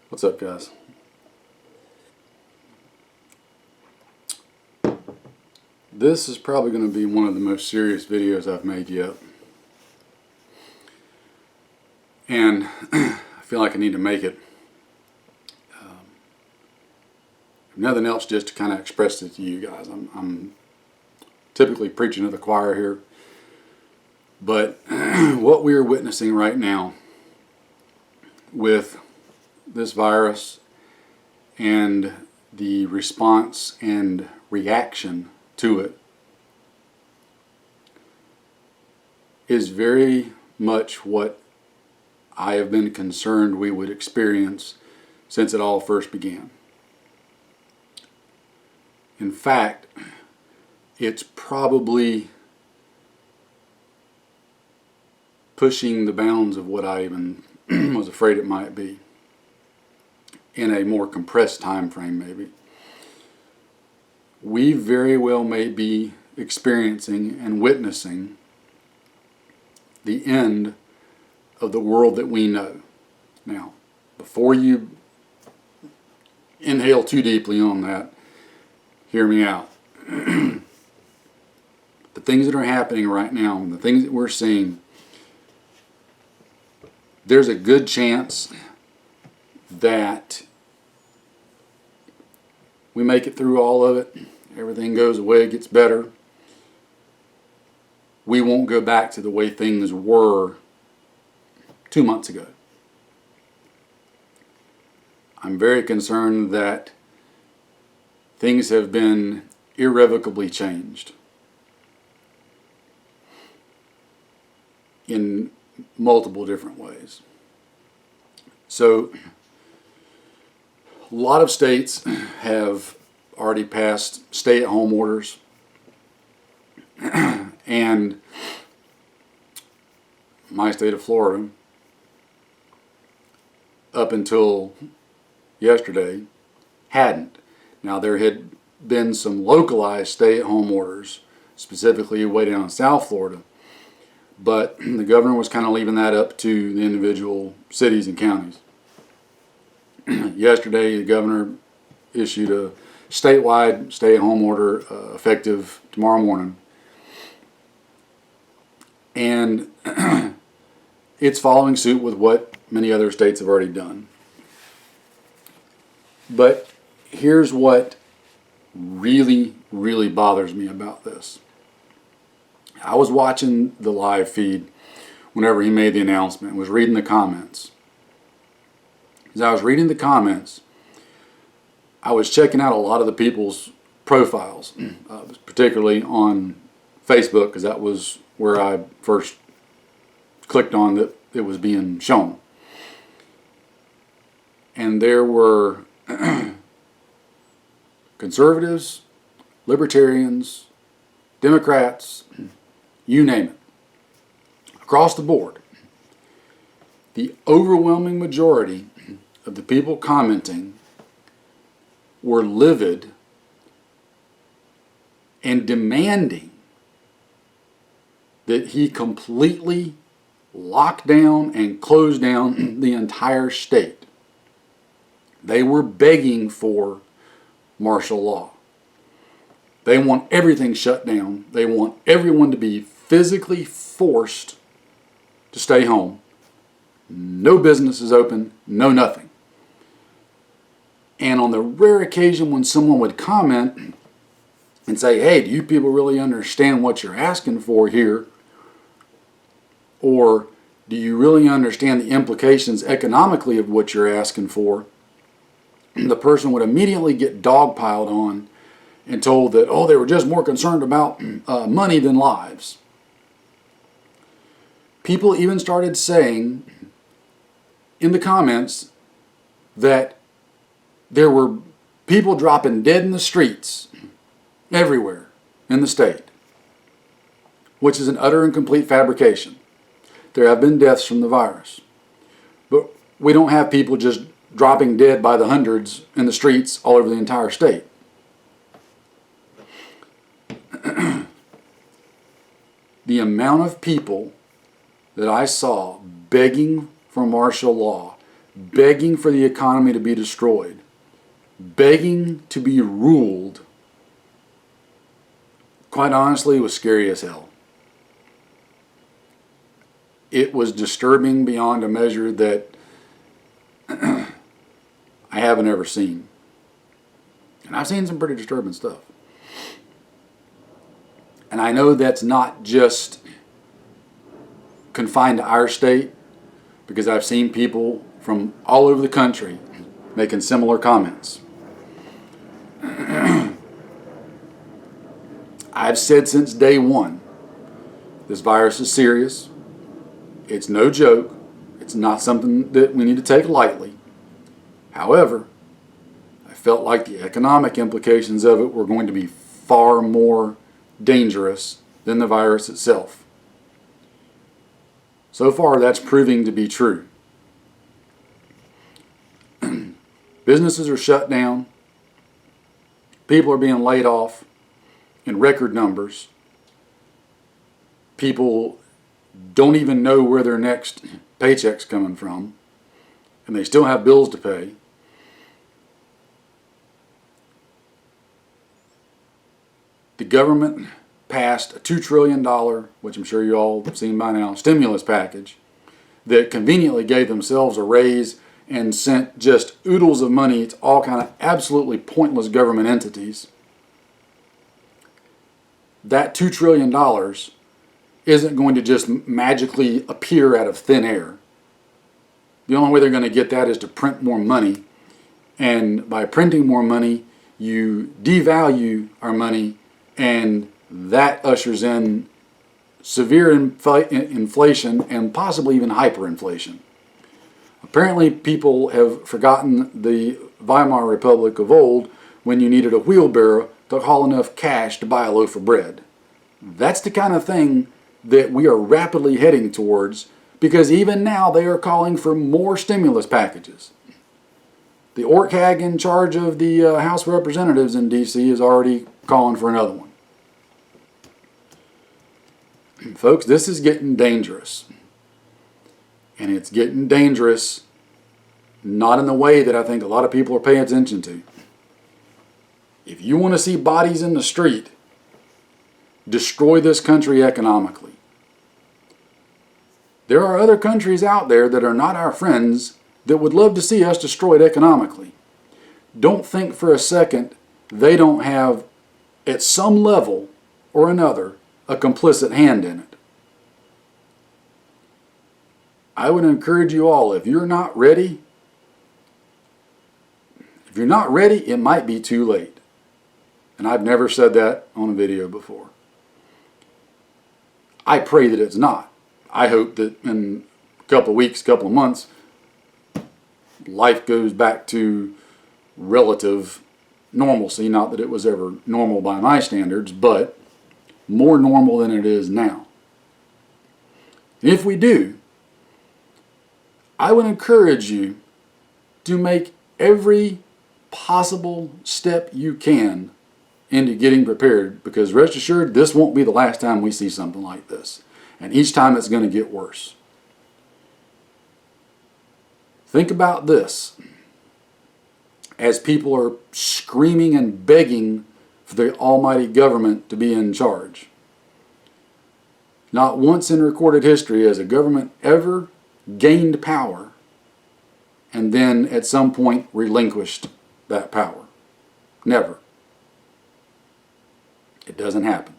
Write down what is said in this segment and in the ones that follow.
What's up, guys? This is probably going to be one of the most serious videos I've made yet. And I feel like I need to make it. If nothing else, just to kind of express it to you guys. I'm typically preaching to the choir here. But what we are witnessing right now with this virus and the response and reaction to it is very much what I have been concerned we would experience since it all first began. In fact, it's probably pushing the bounds of what I even was afraid it might be in a more compressed time frame, maybe. We very well may be experiencing and witnessing the end of the world that we know. Now, before you inhale too deeply on that, hear me out. The things that are happening right now, and the things that we're seeing, there's a good chance that we make it through all of it. Everything goes away, gets better. We won't go back to the way things were 2 months ago. I'm very concerned that things have been irrevocably changed in multiple different ways. So, a lot of states have already passed stay-at-home orders, and my state of Florida, up until yesterday, hadn't. Now, there had been some localized stay-at-home orders, specifically way down in South Florida, but the governor was kind of leaving that up to the individual cities and counties. Yesterday, the governor issued a statewide stay-at-home order effective tomorrow morning. And it's following suit with what many other states have already done. But here's what really, really bothers me about this. I was watching the live feed whenever he made the announcement and was reading the comments. As I was reading the comments, I was checking out a lot of the people's profiles, particularly on Facebook, because that was where I first clicked on that it was being shown. And there were conservatives, libertarians, Democrats, you name it, across the board. The overwhelming majority of the people commenting were livid and demanding that he completely lock down and close down the entire state. They were begging for martial law. They want everything shut down. They want everyone to be physically forced to stay home. No businesses open, no nothing. And on the rare occasion when someone would comment and say, hey, do you people really understand what you're asking for here? Or do you really understand the implications economically of what you're asking for? The person would immediately get dogpiled on and told that, oh, they were just more concerned about money than lives. People even started saying in the comments that there were people dropping dead in the streets everywhere in the state, which is an utter and complete fabrication. There have been deaths from the virus, but we don't have people just dropping dead by the hundreds in the streets all over the entire state. The amount of people that I saw begging for martial law, begging for the economy to be destroyed, begging to be ruled, quite honestly, was scary as hell. It was disturbing beyond a measure that I haven't ever seen. And I've seen some pretty disturbing stuff. And I know that's not just confined to our state, because I've seen people from all over the country making similar comments. I've said since day one, this virus is serious. It's no joke. It's not something that we need to take lightly. However, I felt like the economic implications of it were going to be far more dangerous than the virus itself. So far, that's proving to be true. Businesses are shut down. People are being laid off in record numbers. People don't even know where their next paycheck's coming from, and they still have bills to pay. The government passed a $2 trillion, which I'm sure you all have seen by now, stimulus package that conveniently gave themselves a raise and sent just oodles of money to all kind of absolutely pointless government entities. That $2 trillion isn't going to just magically appear out of thin air. The only way they're going to get that is to print more money. And by printing more money, you devalue our money, and that ushers in severe inflation and possibly even hyperinflation. Apparently, people have forgotten the Weimar Republic of old, when you needed a wheelbarrow to haul enough cash to buy a loaf of bread. That's the kind of thing that we are rapidly heading towards, because even now they are calling for more stimulus packages. The orc hag in charge of the House of Representatives in D.C. is already calling for another one. Folks, this is getting dangerous. And it's getting dangerous not in the way that I think a lot of people are paying attention to. If you want to see bodies in the street, destroy this country economically. There are other countries out there that are not our friends that would love to see us destroyed economically. Don't think for a second they don't have, at some level or another, a complicit hand in it. I would encourage you all, if you're not ready, it might be too late. And I've never said that on a video before. I pray that it's not. I hope that in a couple of weeks, couple of months, life goes back to relative normalcy. Not that it was ever normal by my standards, but more normal than it is now. If we do, I would encourage you to make every possible step you can into getting prepared, because rest assured, this won't be the last time we see something like this. And each time it's going to get worse. Think about this. As people are screaming and begging for the almighty government to be in charge. Not once in recorded history has a government ever gained power and then at some point relinquished that power. Never. It doesn't happen.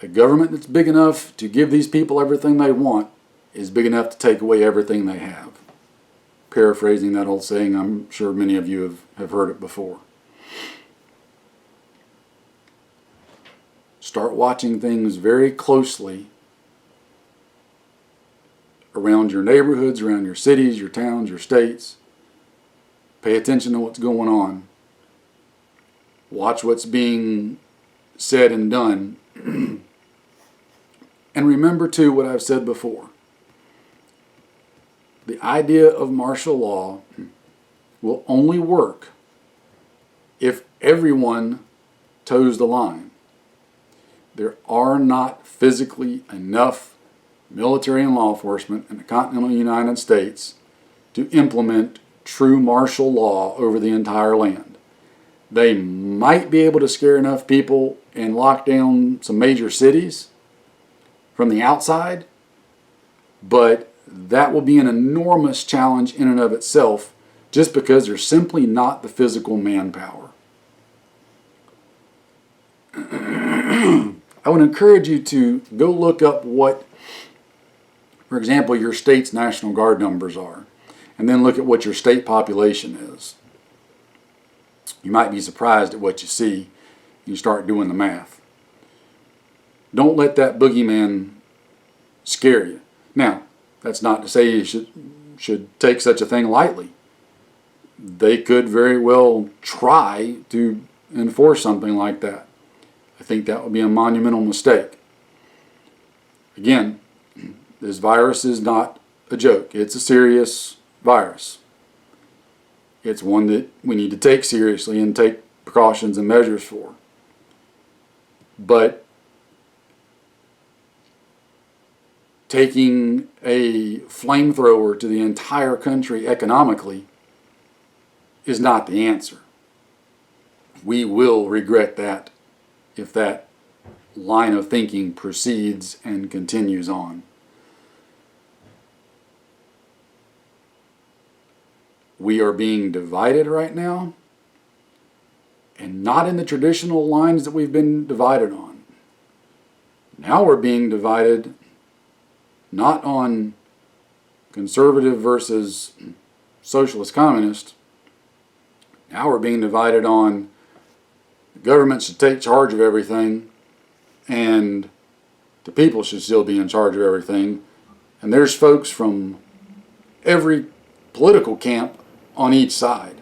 A government that's big enough to give these people everything they want is big enough to take away everything they have. Paraphrasing that old saying, I'm sure many of you have heard it before. Start watching things very closely around your neighborhoods, around your cities, your towns, your states. Pay attention to what's going on. Watch what's being said and done. And remember, too, what I've said before. The idea of martial law will only work if everyone toes the line. There are not physically enough military and law enforcement in the continental United States to implement true martial law over the entire land. They might be able to scare enough people and lock down some major cities from the outside, but that will be an enormous challenge in and of itself, just because there's simply not the physical manpower. I would encourage you to go look up what, for example, your state's National Guard numbers are, and then look at what your state population is. You might be surprised at what you see. You start doing the math. Don't let that boogeyman scare you. Now, that's not to say you should take such a thing lightly. They could very well try to enforce something like that. I think that would be a monumental mistake. Again, this virus is not a joke. It's a serious virus. It's one that we need to take seriously and take precautions and measures for. But taking a flamethrower to the entire country economically is not the answer. We will regret that if that line of thinking proceeds and continues on. We are being divided right now, and not in the traditional lines that we've been divided on. Now we're being divided not on conservative versus socialist communist. Now we're being divided on the government should take charge of everything and the people should still be in charge of everything. And there's folks from every political camp on each side.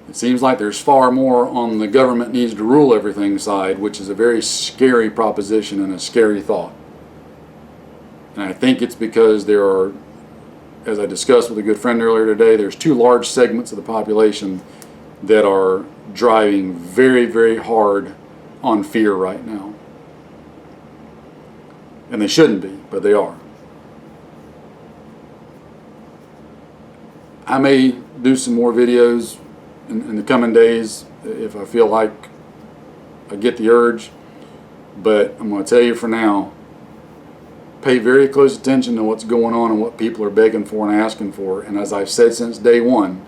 It seems like there's far more on the government needs to rule everything side, which is a very scary proposition and a scary thought. And I think it's because there are, as I discussed with a good friend earlier today, there's two large segments of the population that are driving very, very hard on fear right now. And they shouldn't be, but they are. I may do some more videos in the coming days if I feel like I get the urge, but I'm going to tell you for now, pay very close attention to what's going on and what people are begging for and asking for. And as I've said since day one,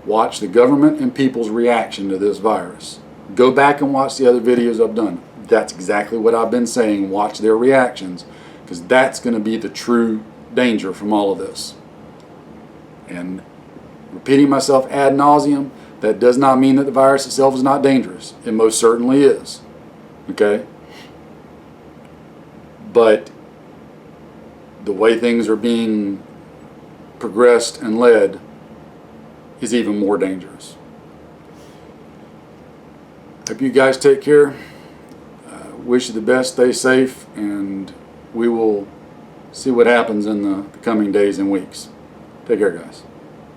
watch the government and people's reaction to this virus. Go back and watch the other videos I've done. That's exactly what I've been saying. Watch their reactions, because that's going to be the true danger from all of this. And repeating myself ad nauseum, that does not mean that the virus itself is not dangerous. It most certainly is. Okay? But the way things are being progressed and led is even more dangerous. Hope you guys take care. Wish you the best, stay safe, and we will see what happens in the coming days and weeks. Take care, guys.